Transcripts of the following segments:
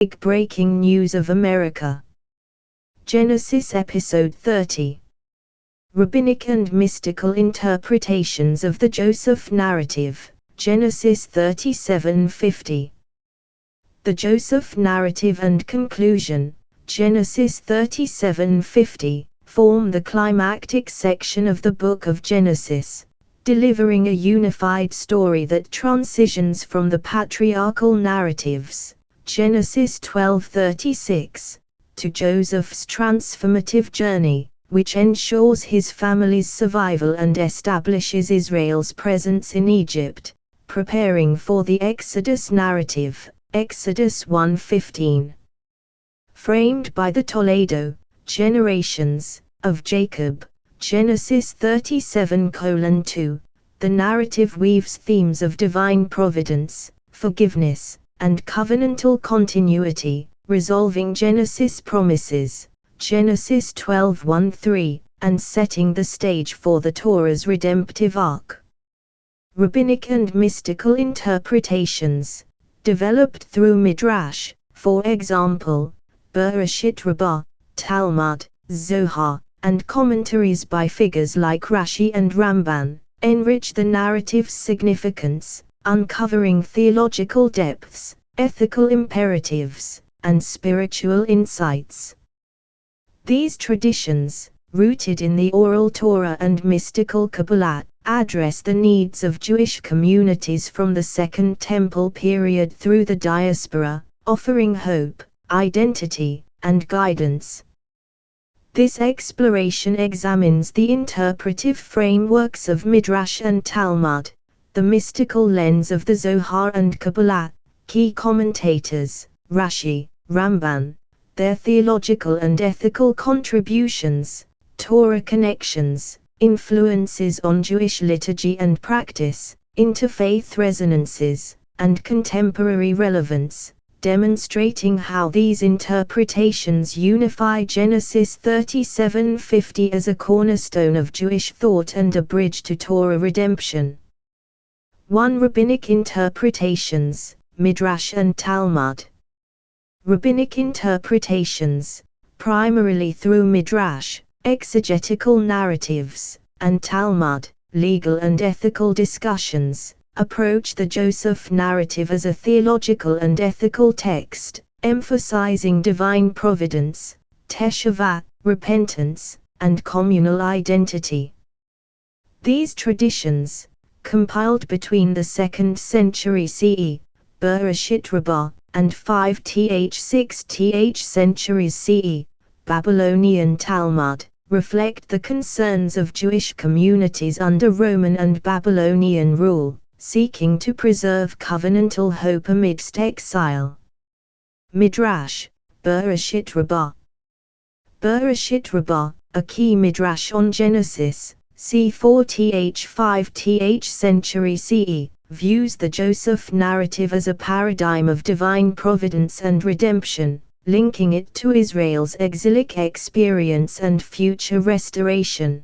Big breaking news of America. Genesis episode 30. Rabbinic and mystical interpretations of the Joseph narrative. Genesis 37:50. The Joseph narrative and conclusion. Genesis 37:50 form the climactic section of the book of Genesis, delivering a unified story that transitions from the patriarchal narratives, Genesis 12:36, to Joseph's transformative journey, which ensures his family's survival and establishes Israel's presence in Egypt, preparing for the Exodus narrative, Exodus 1:15. Framed by the Toledo generations of Jacob, Genesis 37:2, the narrative weaves themes of divine providence, forgiveness, and covenantal continuity, resolving Genesis promises, Genesis 12:1-3, and setting the stage for the Torah's redemptive arc. Rabbinic and mystical interpretations, developed through Midrash, for example, Bereshit Rabbah, Talmud, Zohar, and commentaries by figures like Rashi and Ramban, enrich the narrative's significance, uncovering theological depths, ethical imperatives, and spiritual insights. These traditions, rooted in the oral Torah and mystical Kabbalah, address the needs of Jewish communities from the Second Temple period through the diaspora, offering hope, identity, and guidance. This exploration examines the interpretive frameworks of Midrash and Talmud, the mystical lens of the Zohar and Kabbalah, key commentators, Rashi, Ramban, their theological and ethical contributions, Torah connections, influences on Jewish liturgy and practice, interfaith resonances, and contemporary relevance, demonstrating how these interpretations unify Genesis 37:50 as a cornerstone of Jewish thought and a bridge to Torah redemption. 1. Rabbinic interpretations, Midrash and Talmud. Rabbinic interpretations, primarily through Midrash, exegetical narratives, and Talmud, legal and ethical discussions, approach the Joseph narrative as a theological and ethical text, emphasizing divine providence, teshuvah, repentance, and communal identity. These traditions, compiled between the 2nd century CE, Bereshit Rabbah, and 5th–6th centuries CE, Babylonian Talmud, reflect the concerns of Jewish communities under Roman and Babylonian rule, seeking to preserve covenantal hope amidst exile. Midrash, Bereshit Rabbah. Bereshit Rabbah, a key midrash on Genesis, c. 4th–5th century CE, views the Joseph narrative as a paradigm of divine providence and redemption, linking it to Israel's exilic experience and future restoration.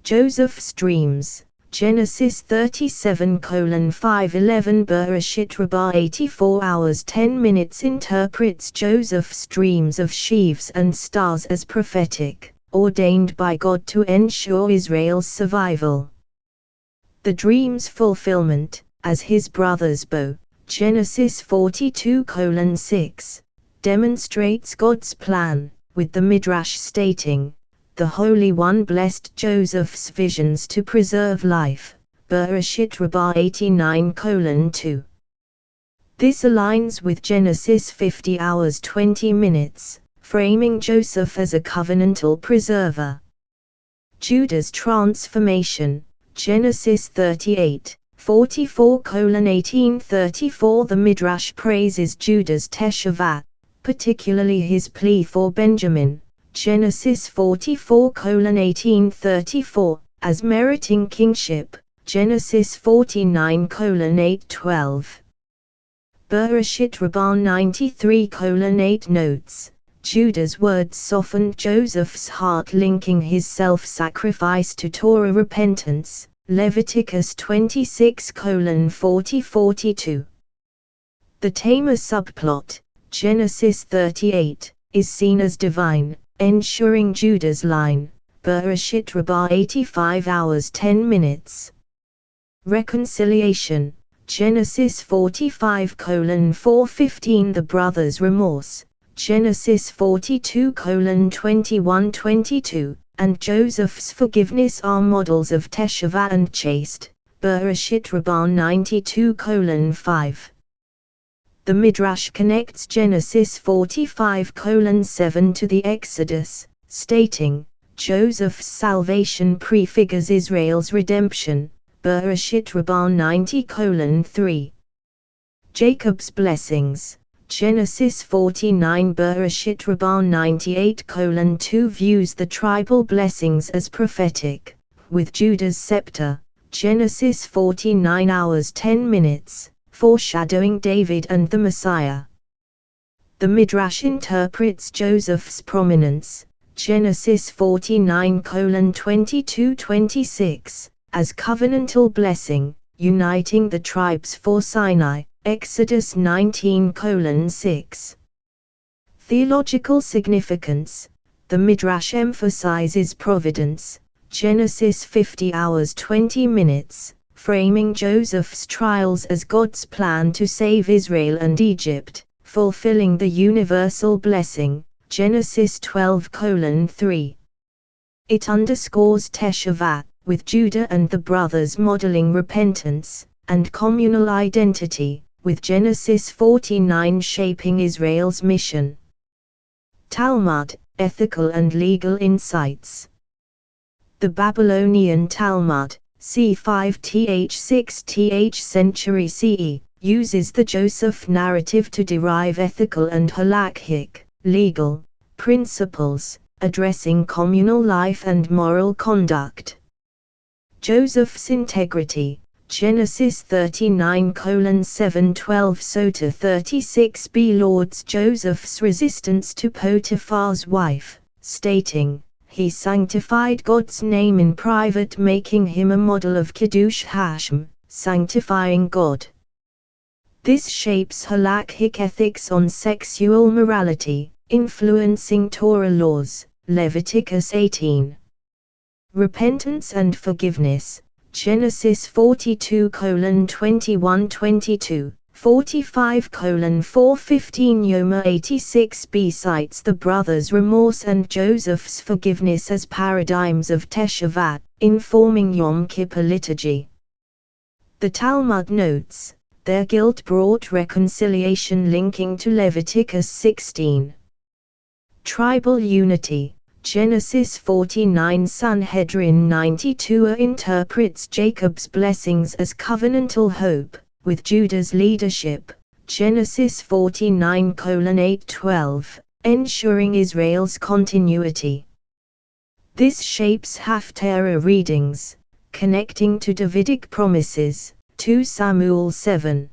Joseph's dreams, Genesis 37:5-11. Bereshit Rabbah 84 hours 10 minutes interprets Joseph's dreams of sheaves and stars as prophetic, ordained by God to ensure Israel's survival. The dream's fulfillment, as his brother's bow, Genesis 42:6, demonstrates God's plan, with the Midrash stating, "The Holy One blessed Joseph's visions to preserve life." Bereshit Rabbah 89:2. This aligns with Genesis 50 hours 20 minutes, framing Joseph as a covenantal preserver. Judah's transformation, Genesis 38:44–1834. The Midrash praises Judah's teshuvah, particularly his plea for Benjamin, Genesis 44:1834, as meriting kingship, Genesis 49:8-12. Bereshit Rabbah 93:8 notes, Judah's words softened Joseph's heart, linking his self-sacrifice to Torah repentance, Leviticus 26:40–42. The Tamar subplot, Genesis 38, is seen as divine, ensuring Judah's line, Bereshit Rabbah 85 hours 10 minutes. Reconciliation, Genesis 45:4-15 The brothers' remorse, Genesis 42:21-22, and Joseph's forgiveness are models of teshuvah and chaste, Bereshit Rabbah 92:5. The Midrash connects Genesis 45:7 to the Exodus, stating, Joseph's salvation prefigures Israel's redemption, Bereshit Rabbah 90:3. Jacob's blessings, Genesis 49 Bereshit Rabbah 98:2 views the tribal blessings as prophetic, with Judah's scepter, Genesis 49 hours 10 minutes, foreshadowing David and the Messiah. The Midrash interprets Joseph's prominence, Genesis 49:22-26, as covenantal blessing, uniting the tribes for Sinai, Exodus 19:6. Theological significance, the Midrash emphasizes providence, Genesis 50 hours 20 minutes, framing Joseph's trials as God's plan to save Israel and Egypt, fulfilling the universal blessing, Genesis 12:3. It underscores teshuvah, with Judah and the brothers modeling repentance, and communal identity, with Genesis 49 shaping Israel's mission. Talmud, ethical and legal insights. The Babylonian Talmud, c. 5th–6th century CE, uses the Joseph narrative to derive ethical and halakhic, legal, principles, addressing communal life and moral conduct. Joseph's integrity, Genesis 39:7-12 Sota 36b lauds Joseph's resistance to Potiphar's wife, stating, he sanctified God's name in private, making him a model of Kiddush Hashem, sanctifying God. This shapes halakhic ethics on sexual morality, influencing Torah laws, Leviticus 18. Repentance and forgiveness, Genesis 42:21-22, 45:4-15 Yoma 86b cites the brothers' remorse and Joseph's forgiveness as paradigms of teshuvah, informing Yom Kippur liturgy. The Talmud notes, their guilt brought reconciliation, linking to Leviticus 16. Tribal unity, Genesis 49 Sanhedrin 92 interprets Jacob's blessings as covenantal hope, with Judah's leadership, Genesis 49:8-12, ensuring Israel's continuity. This shapes Haftarah readings, connecting to Davidic promises, 2 Samuel 7.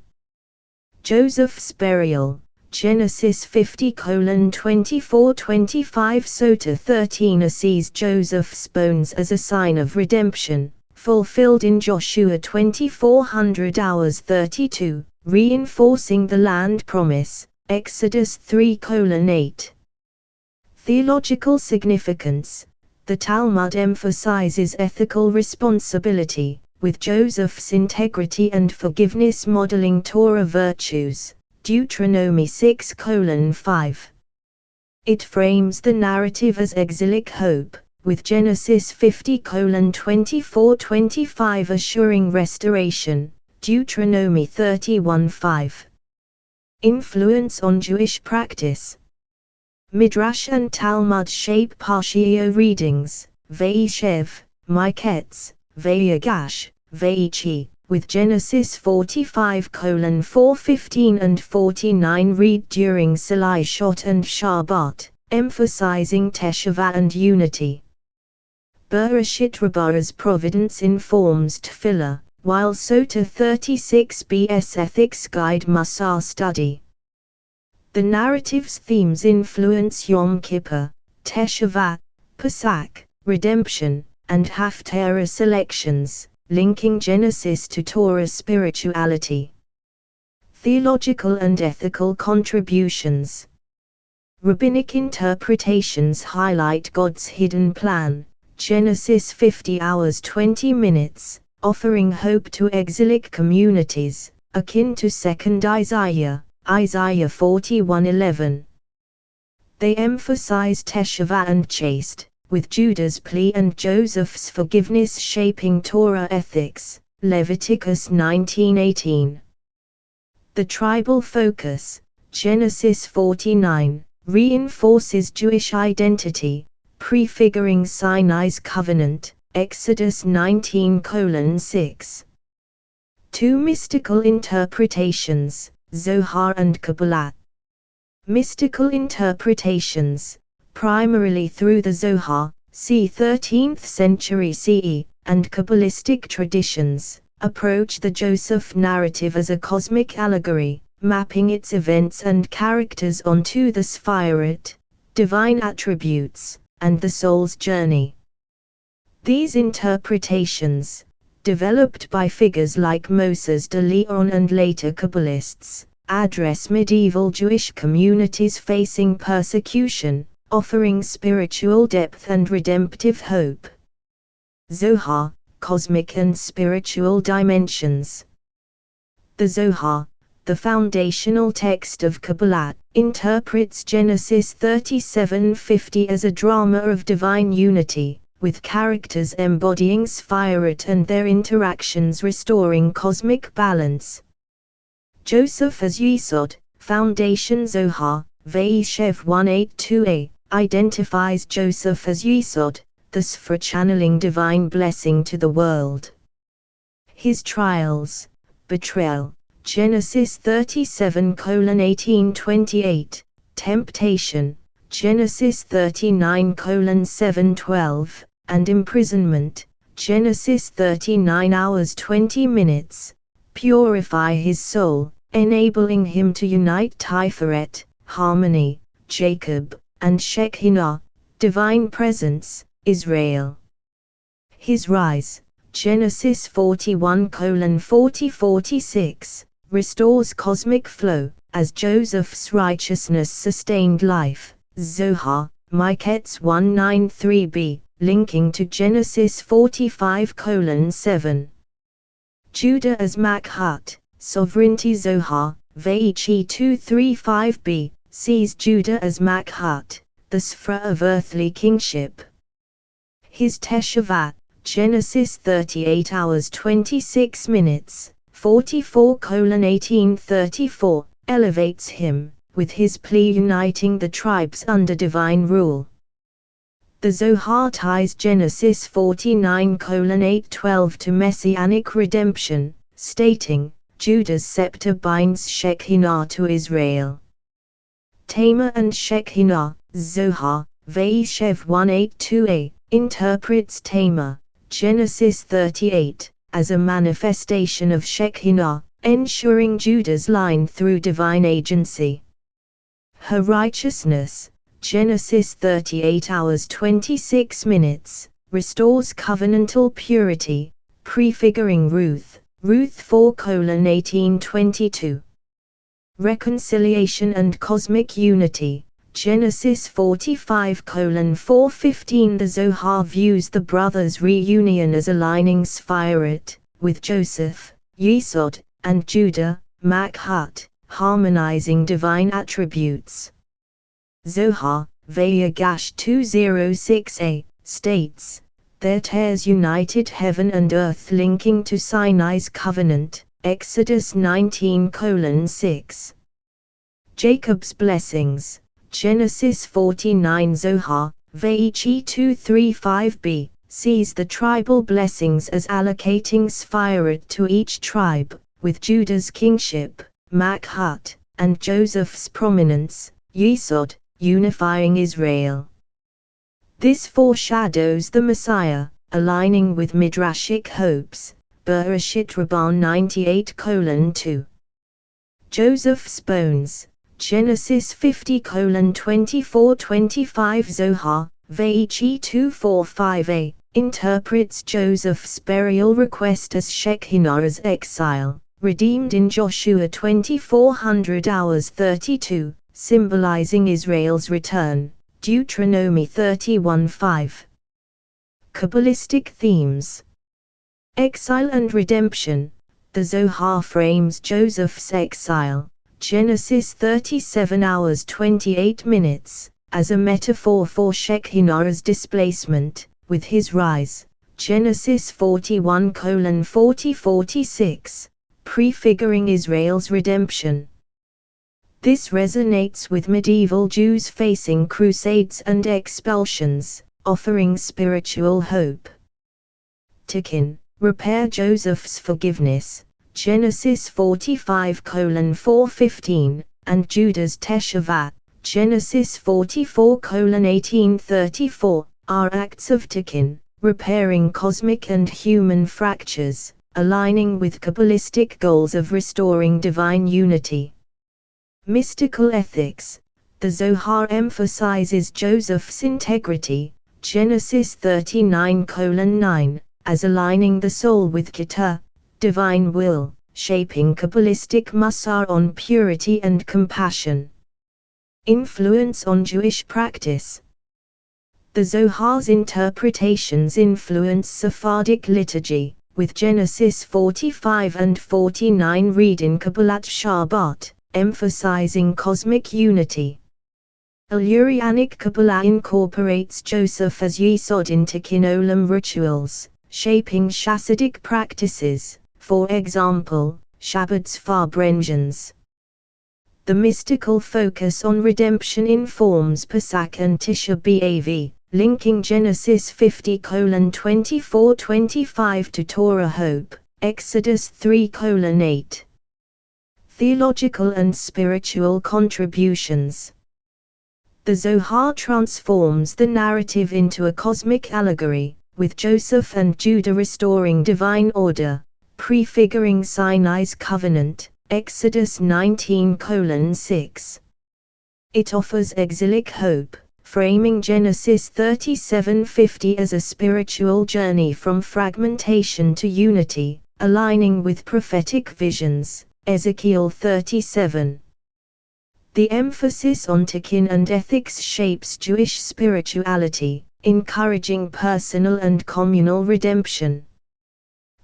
Joseph's burial, Genesis 50:24-25 Sota 13 sees Joseph's bones as a sign of redemption, fulfilled in Joshua 2400 hours 32, reinforcing the land promise, Exodus 3:8. Theological significance, the Talmud emphasizes ethical responsibility, with Joseph's integrity and forgiveness modeling Torah virtues, Deuteronomy 6:5. It frames the narrative as exilic hope, with Genesis 50:24-25 assuring restoration, Deuteronomy 31:5. Influence on Jewish practice. Midrash and Talmud shape Parshiyo readings, Vayishev, Miketz, Vayigash, Vayichi, with Genesis 45:4-15 and 49 read during Selishot and Shabbat, emphasizing teshuvah and unity. Bereshit Rabbah's providence informs Tefillah, while Sota 36b's ethics guide Musar study. The narrative's themes influence Yom Kippur, Teshuvah, Pesach, redemption, and Haftarah selections, linking Genesis to Torah spirituality. Theological and ethical contributions. Rabbinic interpretations highlight God's hidden plan, Genesis 50 hours 20 minutes, offering hope to exilic communities, akin to 2nd Isaiah, Isaiah 41:11. They emphasize teshuvah and chaste, with Judah's plea and Joseph's forgiveness shaping Torah ethics, Leviticus 19:18. The tribal focus, Genesis 49, reinforces Jewish identity, prefiguring Sinai's covenant, Exodus 19:6. Two mystical interpretations, Zohar and Kabbalah. Mystical interpretations, primarily through the Zohar, c. 13th century CE, and Kabbalistic traditions, approach the Joseph narrative as a cosmic allegory, mapping its events and characters onto the Sphirot, divine attributes, and the soul's journey. These interpretations, developed by figures like Moses de Leon and later Kabbalists, address medieval Jewish communities facing persecution, offering spiritual depth and redemptive hope. Zohar, cosmic and spiritual dimensions. The Zohar, the foundational text of Kabbalah, interprets Genesis 37:50 as a drama of divine unity, with characters embodying Sphirot and their interactions restoring cosmic balance. Joseph as Yesod, Foundation Zohar, Vayishev 182a, identifies Joseph as Yesod, thus for channeling divine blessing to the world. His trials, betrayal, Genesis 37:18-28, temptation, Genesis 39:7-12, and imprisonment, Genesis 39 hours 20 minutes, purify his soul, enabling him to unite Tiferet, harmony, Jacob, and Shekinah, divine presence, Israel. His rise, Genesis 41:40-46, restores cosmic flow, as Joseph's righteousness sustained life, Zohar, Miketz 193b, linking to Genesis 45:7. Judah as Makhut, sovereignty Zohar, Vaichi 235b, sees Judah as Makhut, the Sphra of earthly kingship. His teshuvah, Genesis 38 hours 26 minutes, 44:18-34, elevates him, with his plea uniting the tribes under divine rule. The Zohar ties Genesis 49:8-12 to messianic redemption, stating, Judah's scepter binds Shekinah to Israel. Tamar and Shekinah, Zohar, Vayishev 182a, interprets Tamar, Genesis 38, as a manifestation of Shekinah, ensuring Judah's line through divine agency. Her righteousness, Genesis 38 hours 26 minutes, restores covenantal purity, prefiguring Ruth, Ruth 4:18-22. Reconciliation and cosmic unity, Genesis 45:4-15. The Zohar views the brothers' reunion as aligning Sphirot, with Joseph, Yesod, and Judah, Makhut, harmonizing divine attributes. Zohar, Vayagash 206a, states, their tears united heaven and earth linking to Sinai's covenant, Exodus 19:6. Jacob's blessings, Genesis 49. Zohar, Vaichi 235b, sees the tribal blessings as allocating Sphirot to each tribe, with Judah's kingship, Makhut, and Joseph's prominence, Yesod, unifying Israel. This foreshadows the Messiah, aligning with Midrashic hopes, Bereshit Rabbah 98:2. Joseph's bones, Genesis 50:24-25. Zohar, Vaichi 245a, interprets Joseph's burial request as Shekinah's exile, redeemed in Joshua 2400 hours 32, symbolizing Israel's return, Deuteronomy 31:5. Kabbalistic themes. Exile and redemption. The Zohar frames Joseph's exile, Genesis 37 hours 28 minutes, as a metaphor for Shekinah's displacement, with his rise, Genesis 41:40-46, prefiguring Israel's redemption. This resonates with medieval Jews facing crusades and expulsions, offering spiritual hope. Tikkun, repair Joseph's forgiveness, Genesis 45:4-15, and Judah's Teshuvah, Genesis 44:18-34, are acts of Tikkun, repairing cosmic and human fractures, aligning with Kabbalistic goals of restoring divine unity. Mystical ethics. The Zohar emphasizes Joseph's integrity, Genesis 39:9, as aligning the soul with Keter, divine will, shaping Kabbalistic Musar on purity and compassion. Influence on Jewish practice. The Zohar's interpretations influence Sephardic liturgy, with Genesis 45 and 49 read in Kabbalat Shabbat, emphasizing cosmic unity. Illyrianic Kabbalah incorporates Joseph as Yesod into Tikkun Olam rituals, shaping Chassidic practices, for example, Shabbat's Farbrengens. The mystical focus on redemption informs Pesach and Tisha B'Av, linking Genesis 50:24-25 to Torah hope, Exodus 3:8. Theological and spiritual contributions. The Zohar transforms the narrative into a cosmic allegory, with Joseph and Judah restoring divine order, prefiguring Sinai's covenant, Exodus 19:6. It offers exilic hope, framing Genesis 37:50 as a spiritual journey from fragmentation to unity, aligning with prophetic visions, Ezekiel 37. The emphasis on Tikkun and ethics shapes Jewish spirituality, encouraging personal and communal redemption.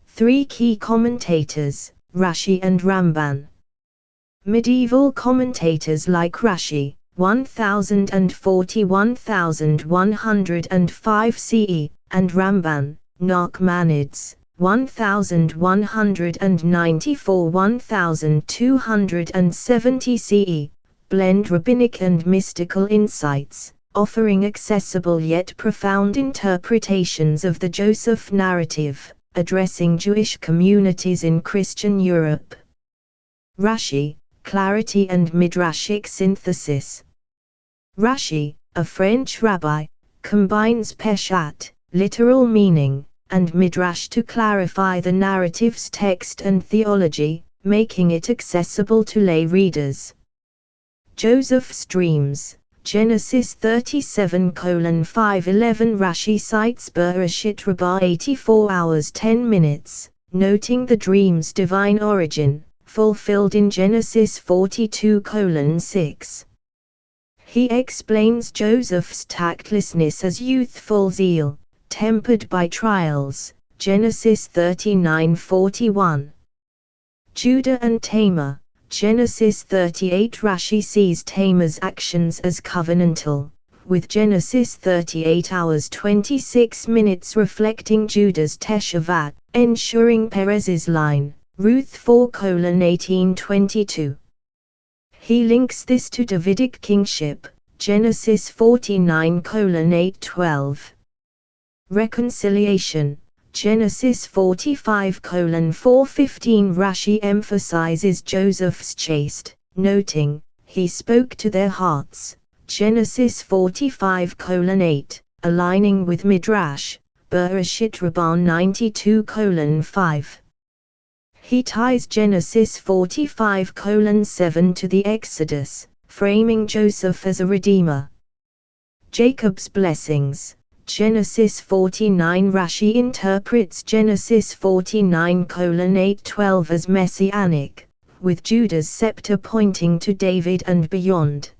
Three key commentators, Rashi and Ramban. Medieval commentators like Rashi, 1040-1105 CE, and Ramban, Nachmanides, 1194-1270 CE, blend rabbinic and mystical insights, offering accessible yet profound interpretations of the Joseph narrative, addressing Jewish communities in Christian Europe. Rashi, clarity and midrashic synthesis. Rashi, a French rabbi, combines peshat, literal meaning, and midrash to clarify the narrative's text and theology, making it accessible to lay readers. Joseph's dreams, Genesis 37:5-11. Rashi cites Bereshit Rabbah 84 hours 10 minutes, noting the dream's divine origin, fulfilled in Genesis 42:6. He explains Joseph's tactlessness as youthful zeal, tempered by trials, Genesis 39:41. Judah and Tamar, Genesis 38. Rashi sees Tamar's actions as covenantal, with Genesis 38 hours 26 minutes reflecting Judah's Teshuvah, ensuring Perez's line, Ruth 4:18-22. He links this to Davidic kingship, Genesis 49:8-12. Reconciliation, Genesis 45:4-15. Rashi emphasizes Joseph's chaste, noting, he spoke to their hearts, Genesis 45:8, aligning with Midrash, Bereshit Rabbah 92:5. He ties Genesis 45:7 to the Exodus, framing Joseph as a redeemer. Jacob's blessings, Genesis 49. Rashi interprets Genesis 49:8-12 as messianic, with Judah's scepter pointing to David and beyond.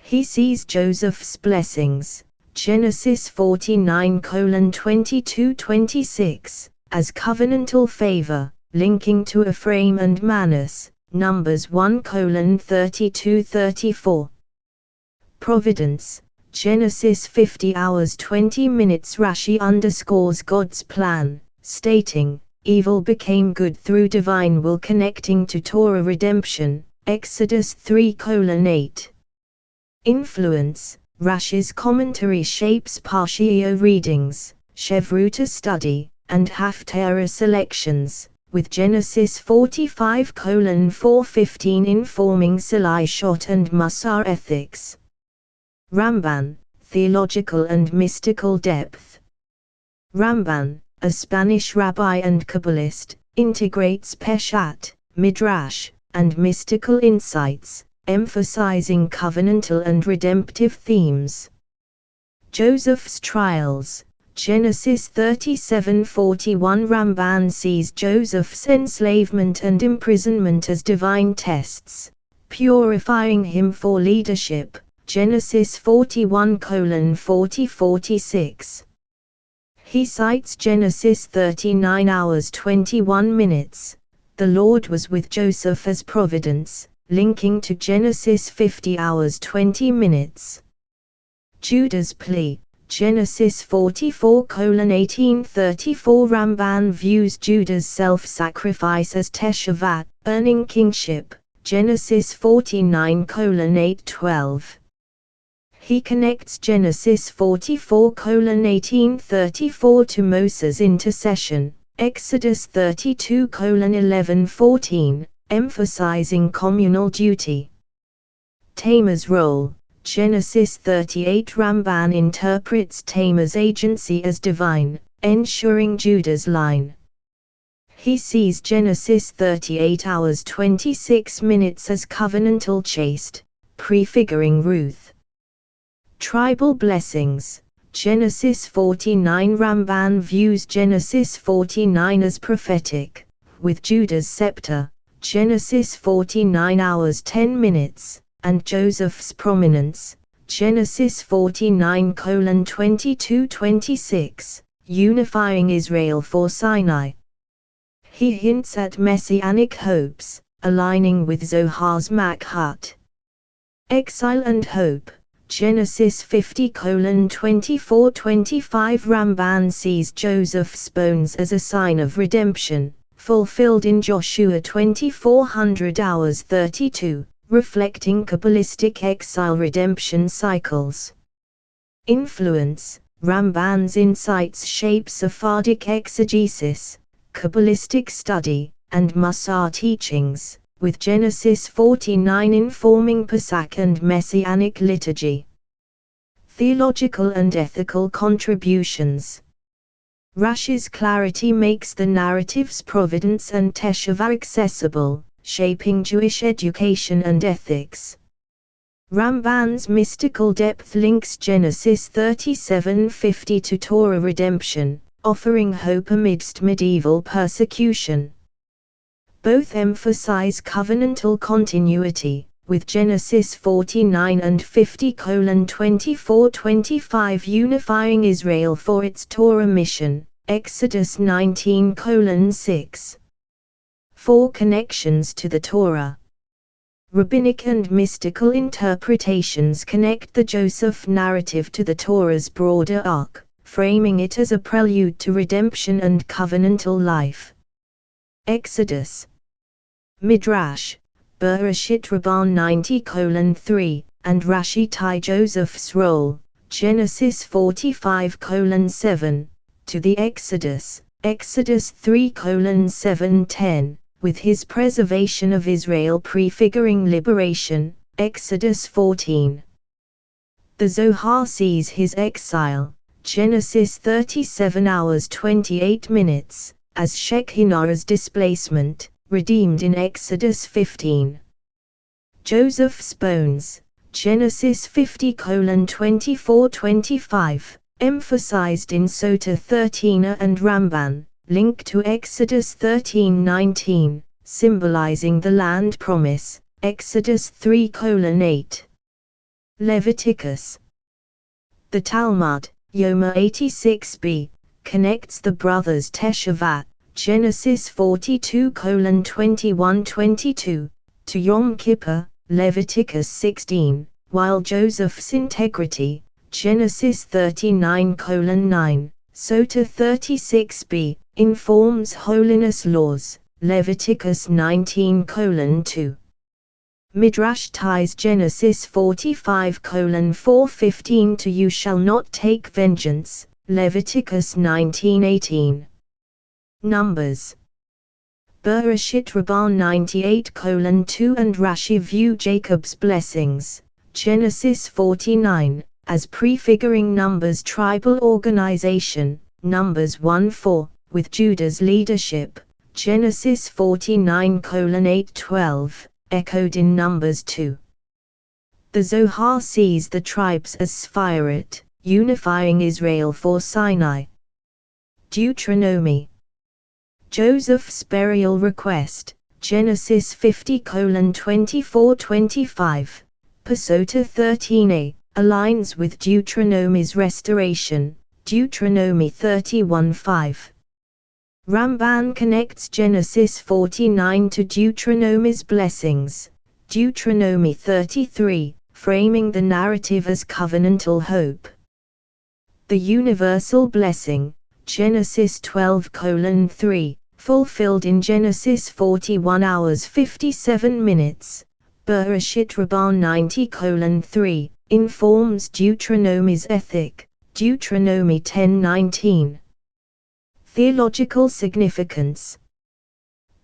He sees Joseph's blessings, Genesis 49:22-26, as covenantal favor, linking to Ephraim and Manasseh, Numbers 1:32-34. Providence, Genesis 50:20. Rashi underscores God's plan, stating, evil became good through divine will, connecting to Torah redemption, Exodus 3:8. Influence, Rashi's commentary shapes Parshiyo readings, Shevruta study, and Haftarah selections, with Genesis 45:4-15 informing Salishot and Musar ethics. Ramban, theological and mystical depth. Ramban, a Spanish rabbi and Kabbalist, integrates Peshat, Midrash, and mystical insights, emphasizing covenantal and redemptive themes. Joseph's trials, Genesis 37:41. Ramban sees Joseph's enslavement and imprisonment as divine tests, purifying him for leadership, Genesis 41:40-46. He cites Genesis 39:21. The Lord was with Joseph as providence, linking to Genesis 50:20. Judah's plea, Genesis 44:18-34. Ramban views Judah's self-sacrifice as teshuvat, earning kingship, Genesis 49:8-12. He connects Genesis 44:18-34 to Moses' intercession, Exodus 32:11-14, emphasizing communal duty. Tamar's role, Genesis 38. Ramban interprets Tamar's agency as divine, ensuring Judah's line. He sees Genesis 38:26 as covenantal chaste, prefiguring Ruth. Tribal blessings, Genesis 49. Ramban views Genesis 49 as prophetic, with Judah's scepter, Genesis 49:10, and Joseph's prominence, Genesis 49:22-26, unifying Israel for Sinai. He hints at messianic hopes, aligning with Zohar's Makhut. Exile and hope, Genesis 50:24-25. Ramban sees Joseph's bones as a sign of redemption, fulfilled in Joshua 24:32, reflecting Kabbalistic exile redemption cycles. Influence, Ramban's insights shape Sephardic exegesis, Kabbalistic study, and Musar teachings, with Genesis 49 informing Pesach and Messianic liturgy. Theological and ethical contributions. Rashi's clarity makes the narrative's providence and teshuvah accessible, shaping Jewish education and ethics. Ramban's mystical depth links Genesis 37:50 to Torah redemption, offering hope amidst medieval persecution. Both emphasize covenantal continuity, with Genesis 49 and 50:24-25 unifying Israel for its Torah mission, Exodus 19:6. 4 connections to the Torah. Rabbinic and mystical interpretations connect the Joseph narrative to the Torah's broader arc, framing it as a prelude to redemption and covenantal life. Exodus. Midrash, Bereshit Rabban 90:3, and Rashi tie Joseph's role, Genesis 45:7, to the Exodus, Exodus 3:7-10, with his preservation of Israel prefiguring liberation, Exodus 14. The Zohar sees his exile, Genesis 37:28, as Shekinah's displacement, redeemed in Exodus 15. Joseph's bones, Genesis 50:24-25, emphasized in Sota 13a and Ramban, link to Exodus 13:19, symbolizing the land promise, Exodus 3:8. Leviticus. The Talmud, Yoma 86b, connects the brothers Teshuvah, Genesis 42:21-22, to Yom Kippur, Leviticus 16, while Joseph's integrity, Genesis 39:9, Sota 36b, informs holiness laws, Leviticus 19:2. Midrash ties Genesis 45:4-15 to You shall not take vengeance, Leviticus 19:18. Numbers. Bereshit Rabbah 98:2 and Rashi view Jacob's blessings, Genesis 49, as prefiguring Numbers' tribal organization, Numbers 1:4, with Judah's leadership, Genesis 49:8-12, echoed in Numbers 2. The Zohar sees the tribes as Sphirot, unifying Israel for Sinai. Deuteronomy. Joseph's burial request, Genesis 50:24-25, Sota 13a, aligns with Deuteronomy's restoration, Deuteronomy 31:5. Ramban connects Genesis 49 to Deuteronomy's blessings, Deuteronomy 33, framing the narrative as covenantal hope. The universal blessing, Genesis 12:3, fulfilled in Genesis 41 hours 57 minutes, Bereshit Rabbah 90:3, informs Deuteronomy's ethic, Deuteronomy 10:19. Theological significance.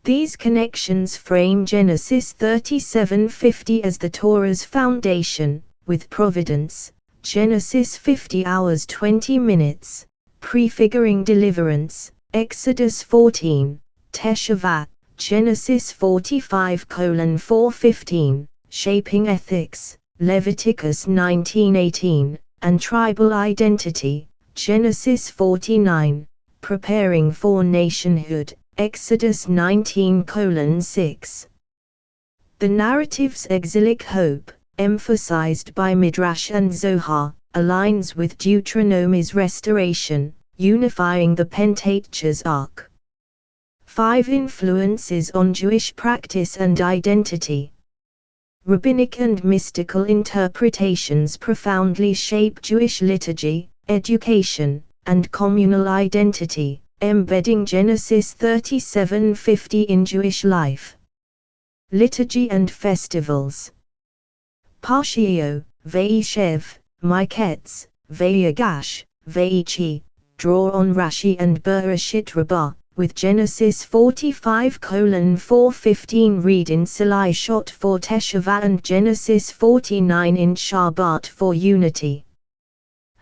These connections frame Genesis 37:50 as the Torah's foundation, with providence, Genesis 50 hours 20 minutes, prefiguring deliverance, Exodus 14, Teshuvah, Genesis 45:4-15, shaping ethics, Leviticus 19:18, and tribal identity, Genesis 49, preparing for nationhood, Exodus 19:6. The narrative's exilic hope, emphasized by Midrash and Zohar, aligns with Deuteronomy's restoration, unifying the Pentateuch's arc. 5 influences on Jewish practice and identity. Rabbinic and mystical interpretations profoundly shape Jewish liturgy, education, and communal identity, embedding Genesis 37:50 in Jewish life. Liturgy and festivals. Parshio, Vayishev, Miketz, Vayagash, Vayichi, draw on Rashi and Bereshit Rabbah, with Genesis 45:4-15 read in Salishot for Teshuvah and Genesis 49 in Shabbat for unity.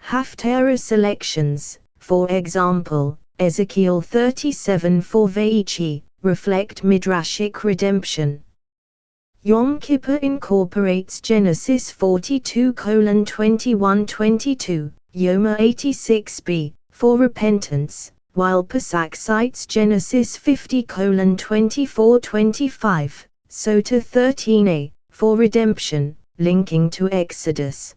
Haftarah selections, for example, Ezekiel 37 for Vayichi, reflect Midrashic redemption. Yom Kippur incorporates Genesis 42:21-22, Yoma 86b, for repentance, while Pesach cites Genesis 50:24-25, Sota 13a, for redemption, linking to Exodus.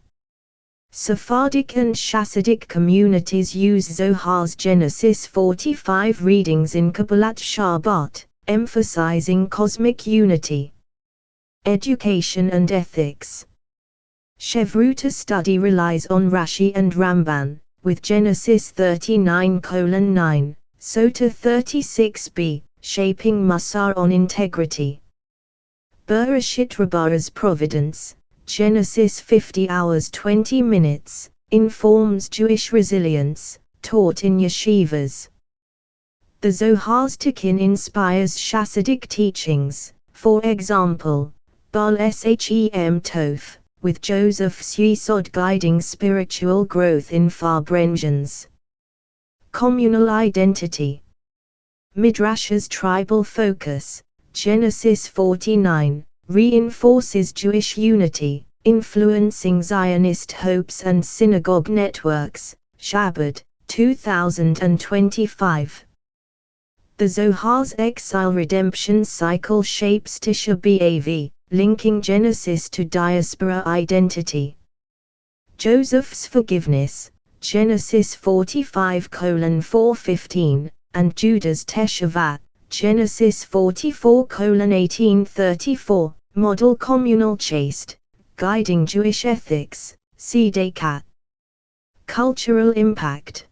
Sephardic and Chassidic communities use Zohar's Genesis 45 readings in Kabbalat Shabbat, emphasizing cosmic unity. Education and ethics. Chevruta study relies on Rashi and Ramban, with Genesis 39:9, Sota 36b, shaping Musar on integrity. Bereshit Rabbah's providence, Genesis 50 hours 20 minutes, informs Jewish resilience, taught in yeshivas. The Zohar's Tikkun inspires Chassidic teachings, for example, Baal Shem Tov, with Joseph's Yesod guiding spiritual growth in Farbrengens. Communal identity. Midrash's tribal focus, Genesis 49, reinforces Jewish unity, influencing Zionist hopes and synagogue networks, Shabbat, 2025. The Zohar's exile redemption cycle shapes Tisha B'Av, linking Genesis to diaspora identity. Joseph's forgiveness, Genesis 45:4-15, and Judah's Teshuvah, Genesis 44:18-34, model communal chaste, guiding Jewish ethics, Tzedakah. Cultural impact.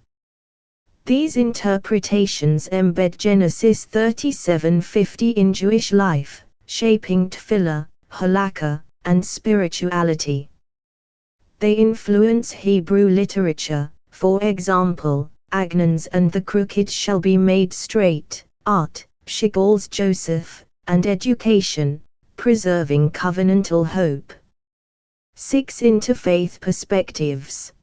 These interpretations embed Genesis 37:50 in Jewish life, shaping tefillah, halakha, and spirituality. They influence Hebrew literature, for example, Agnons and the crooked shall be made straight, art, Shigal's Joseph, and education, preserving covenantal hope. 6 Interfaith perspectives.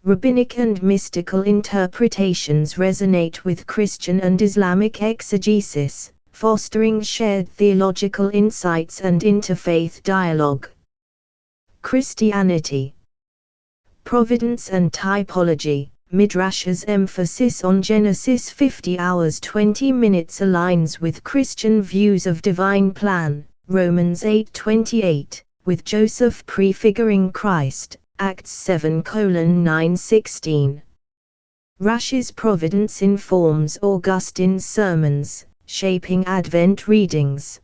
Rabbinic and mystical interpretations resonate with Christian and Islamic exegesis, fostering shared theological insights and interfaith dialogue. Christianity. Providence and typology. Midrash's emphasis on Genesis 50:20 aligns with Christian views of divine plan, Romans 8:28, with Joseph prefiguring Christ, Acts 7:9-16. Rashi's providence informs Augustine's sermons, shaping Advent readings.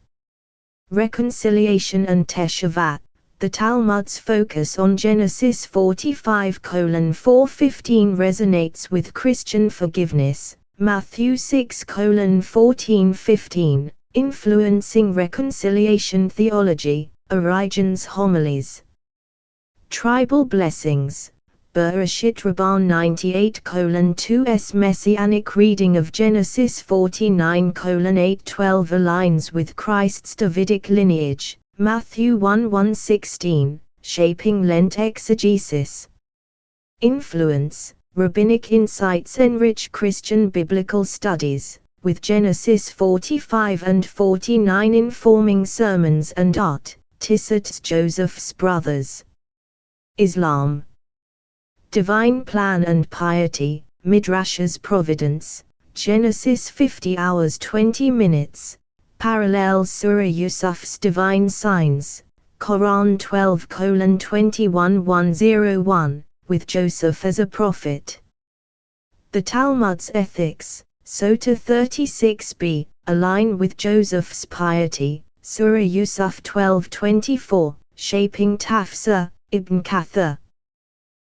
Reconciliation and Teshuvah. The Talmud's focus on Genesis 45:4-15 resonates with Christian forgiveness, Matthew 6:14-15, influencing reconciliation theology, Origen's homilies. Tribal blessings. Bereshit Rabbah 98:2's messianic reading of Genesis 49:8-12 aligns with Christ's Davidic lineage, Matthew 1:16, shaping Lent exegesis. Influence. Rabbinic insights enrich Christian biblical studies, with Genesis 45-49 informing sermons and art, Tissot's Joseph's Brothers. Islam. Divine plan and piety. Midrash's providence, Genesis 50:20, parallels Surah Yusuf's divine signs, Quran 12:21-101, with Joseph as a prophet. The Talmud's ethics, Sota 36b, align with Joseph's piety, Surah Yusuf 12:24, shaping Tafsir, Ibn Kathir.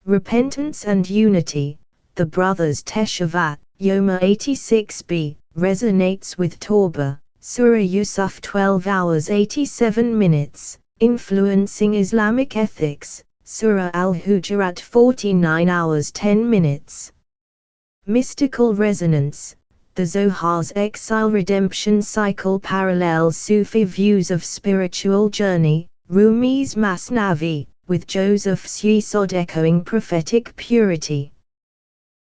Repentance and unity. The brothers' Teshuvah, Yoma 86b, resonates with Torah, Surah Yusuf 12:87, influencing Islamic ethics, Surah al-Hujurat 49:10. Mystical resonance. The Zohar's exile redemption cycle parallels Sufi views of spiritual journey, Rumi's Masnavi, with Joseph's Yesod echoing prophetic purity.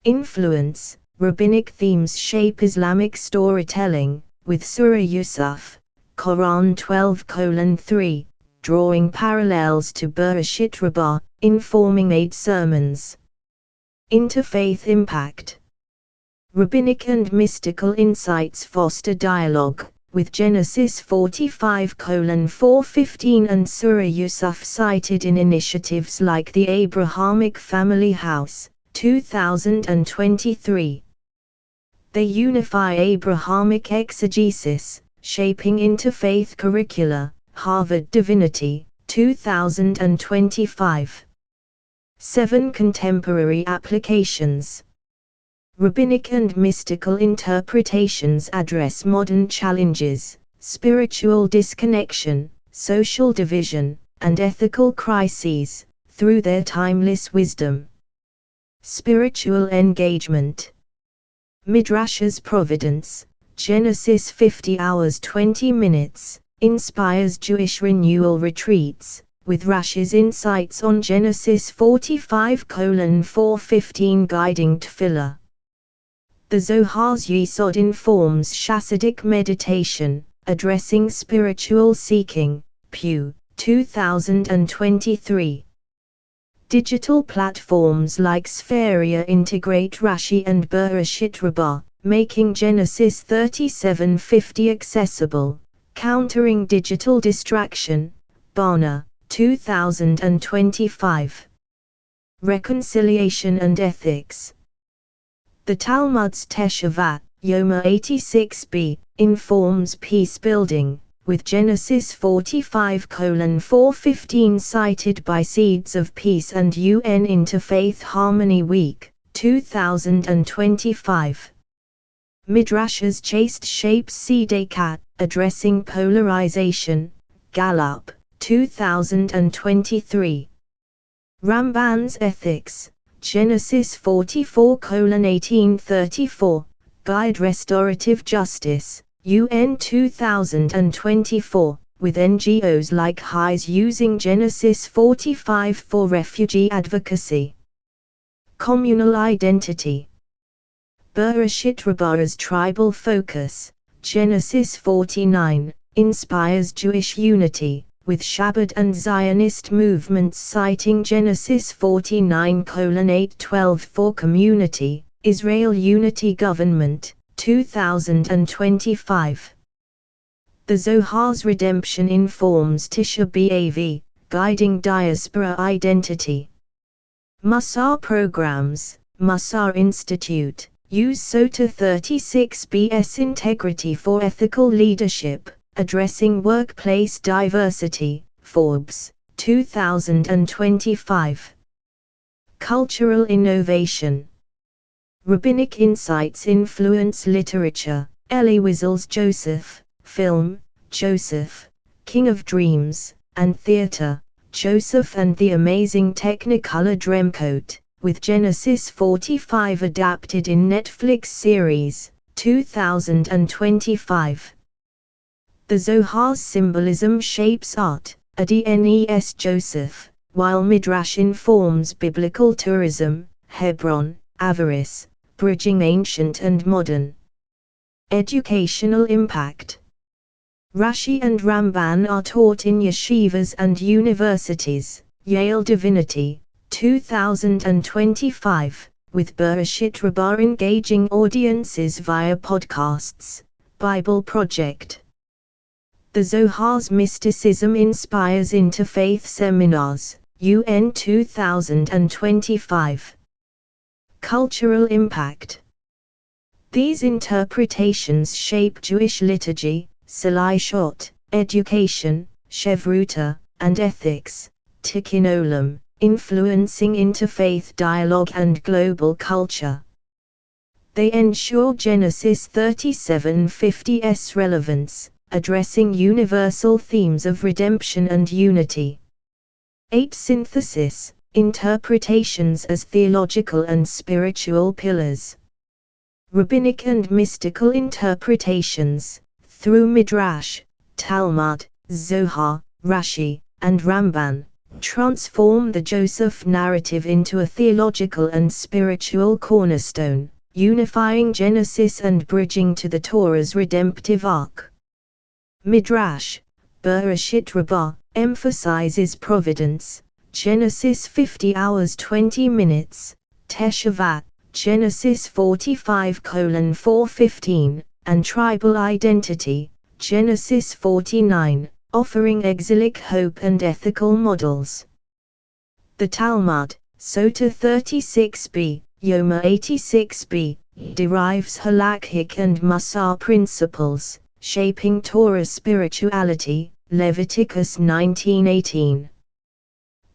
Influence. Rabbinic themes shape Islamic storytelling, with Surah Yusuf, Quran 12:3, drawing parallels to Bereshit Rabbah, informing 8 sermons. Interfaith impact. Rabbinic and mystical insights foster dialogue, with Genesis 45:4-15 and Surah Yusuf cited in initiatives like the Abrahamic Family House, 2023. They unify Abrahamic exegesis, shaping interfaith curricula, Harvard Divinity, 2025. 7 Contemporary applications. Rabbinic and mystical interpretations address modern challenges, spiritual disconnection, social division, and ethical crises, through their timeless wisdom. Spiritual engagement. Midrash's providence, Genesis 50:20, inspires Jewish renewal retreats, with Rashi's insights on Genesis 45:4-15 guiding tefillah. The Zohar's Yesod informs Chassidic meditation, addressing spiritual seeking, Pew, 2023. Digital platforms like Spheria integrate Rashi and Bereshit Rabbah, making Genesis 37:50 accessible, countering digital distraction. BBNA, 2025. Reconciliation and Ethics. The Talmud's Teshuvah, Yoma 86b, informs peace building, with Genesis 45:415 cited by Seeds of Peace and UN Interfaith Harmony Week, 2025. Midrash's Chaste Shapes Tzedakah, addressing polarization, Gallup, 2023. Ramban's Ethics, Genesis 44:1834, Guide Restorative Justice, UN 2024, with NGOs like HIES using Genesis 45 for refugee advocacy. Communal identity. Bereshit Rabbah's tribal focus, Genesis 49, inspires Jewish unity, with Shabbat and Zionist movements citing Genesis 49:812 for community, Israel Unity Government, 2025. The Zohar's redemption informs Tisha B'Av, guiding diaspora identity. Musar programs. Musar Institute, use SOTA 36b's integrity for ethical leadership, addressing workplace diversity, Forbes, 2025. Cultural innovation. Rabbinic insights influence literature. Elie Wiesel's Joseph, film, Joseph, King of Dreams, and theater, Joseph and the Amazing Technicolor Dreamcoat, with Genesis 45 adapted in Netflix series, 2025. The Zohar's symbolism shapes art, Adnes Joseph, while Midrash informs biblical tourism, Hebron, avarice, bridging ancient and modern. Educational impact. Rashi and Ramban are taught in yeshivas and universities, Yale Divinity, 2025, with Bereshit Rabbah engaging audiences via podcasts, Bible Project. The Zohar's mysticism inspires interfaith seminars, UN 2025. Cultural impact. These interpretations shape Jewish liturgy, Salishot, education, Shevruta, and ethics, Tikkun Olam, influencing interfaith dialogue and global culture. They ensure Genesis 37:50's relevance, addressing universal themes of redemption and unity. 8. Synthesis, interpretations as theological and spiritual pillars. Rabbinic and mystical interpretations, through Midrash, Talmud, Zohar, Rashi, and Ramban, transform the Joseph narrative into a theological and spiritual cornerstone, unifying Genesis and bridging to the Torah's redemptive arc. Midrash, Bereshit Rabbah, emphasizes providence, Genesis 50 hours 20 minutes, Teshuvah, Genesis 45:415, and tribal identity, Genesis 49, offering exilic hope and ethical models. The Talmud, Sota 36b, Yoma 86b, derives halakhic and Musar principles, shaping Torah spirituality, Leviticus 19:18.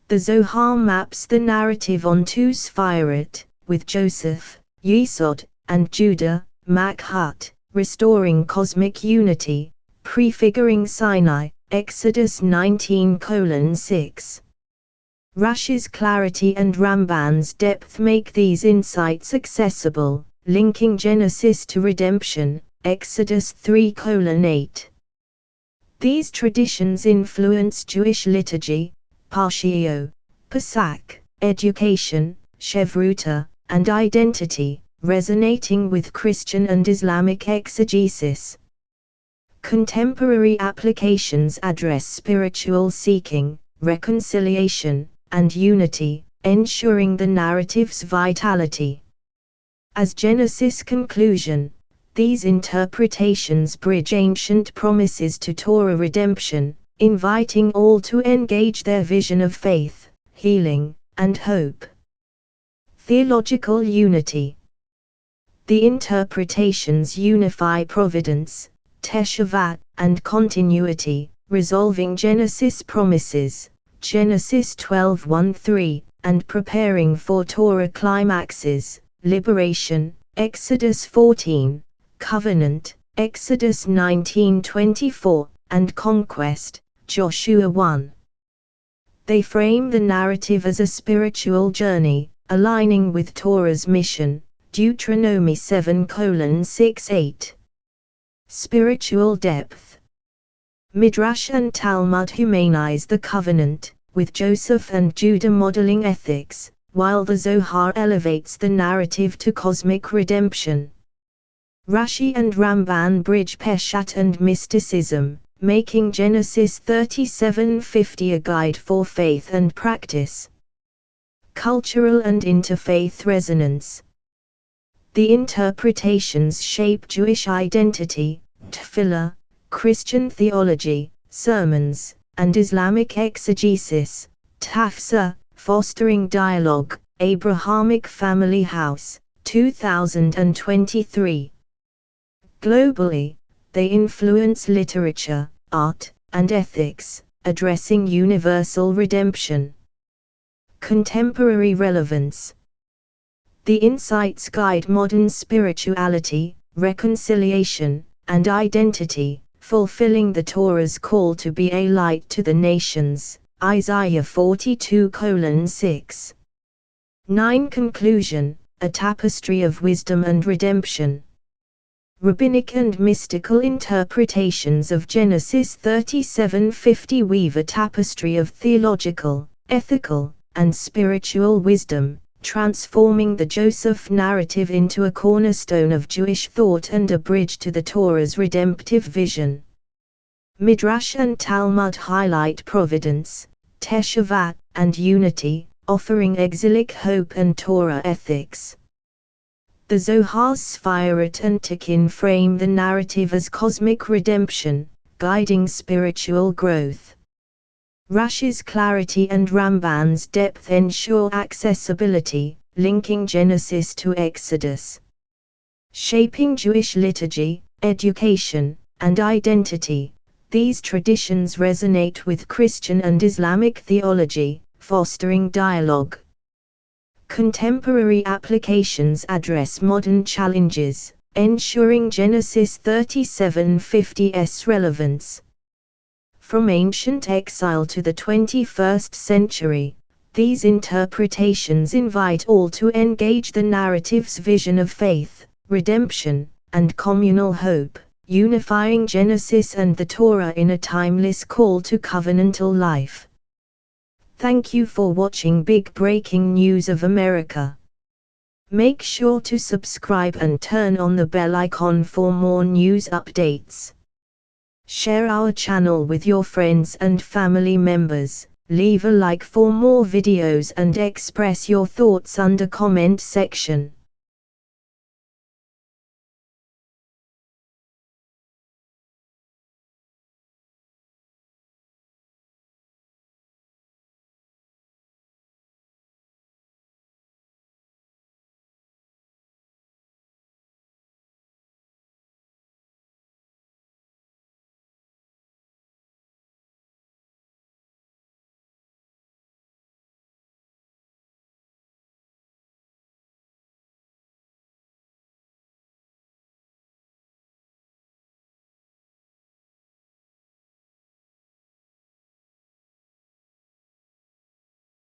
The Zohar maps the narrative onto Sfirot, with Joseph, Yesod, and Judah, Makhut, restoring cosmic unity, prefiguring Sinai, Exodus 19:6. Rashi's clarity and Ramban's depth make these insights accessible, linking Genesis to redemption, Exodus 3:8. These traditions influence Jewish liturgy, Parshio, Pesach, education, Shevruta, and identity, resonating with Christian and Islamic exegesis. Contemporary applications address spiritual seeking, reconciliation, and unity, ensuring the narrative's vitality. As Genesis conclusion, these interpretations bridge ancient promises to Torah redemption, inviting all to engage their vision of faith, healing, and hope. Theological unity. The interpretations unify providence, teshuvah, and continuity, resolving Genesis promises, Genesis 12:1-3, and preparing for Torah climaxes, liberation, Exodus 14, covenant, Exodus 19:24, and conquest, Joshua 1. They frame the narrative as a spiritual journey, aligning with Torah's mission, Deuteronomy 7:6-8. Spiritual depth. Midrash and Talmud humanize the covenant, with Joseph and Judah modeling ethics, while the Zohar elevates the narrative to cosmic redemption. Rashi and Ramban bridge Peshat and mysticism, making Genesis 37:50 a guide for faith and practice. Cultural and interfaith resonance. The interpretations shape Jewish identity, tefillah, Christian theology, sermons, and Islamic exegesis, tafsir, fostering dialogue, Abrahamic Family House, 2023. Globally, they influence literature, art, and ethics, addressing universal redemption. Contemporary relevance. The insights guide modern spirituality, reconciliation, and identity, fulfilling the Torah's call to be a light to the nations, Isaiah 42:6. 9. Conclusion, a tapestry of wisdom and redemption. Rabbinic and mystical interpretations of Genesis 37:50 weave a tapestry of theological, ethical, and spiritual wisdom, transforming the Joseph narrative into a cornerstone of Jewish thought and a bridge to the Torah's redemptive vision. Midrash and Talmud highlight providence, teshuvah, and unity, offering exilic hope and Torah ethics. The Zohar's Sfirot and Tikkun frame the narrative as cosmic redemption, guiding spiritual growth. Rashi's clarity and Ramban's depth ensure accessibility, linking Genesis to Exodus. Shaping Jewish liturgy, education, and identity, these traditions resonate with Christian and Islamic theology, fostering dialogue. Contemporary applications address modern challenges, ensuring Genesis 37:50's relevance. From ancient exile to the 21st century, these interpretations invite all to engage the narrative's vision of faith, redemption, and communal hope, unifying Genesis and the Torah in a timeless call to covenantal life. Thank you for watching Big Breaking News of America. Make sure to subscribe and turn on the bell icon for more news updates. Share our channel with your friends and family members, leave a like for more videos and express your thoughts under comment section.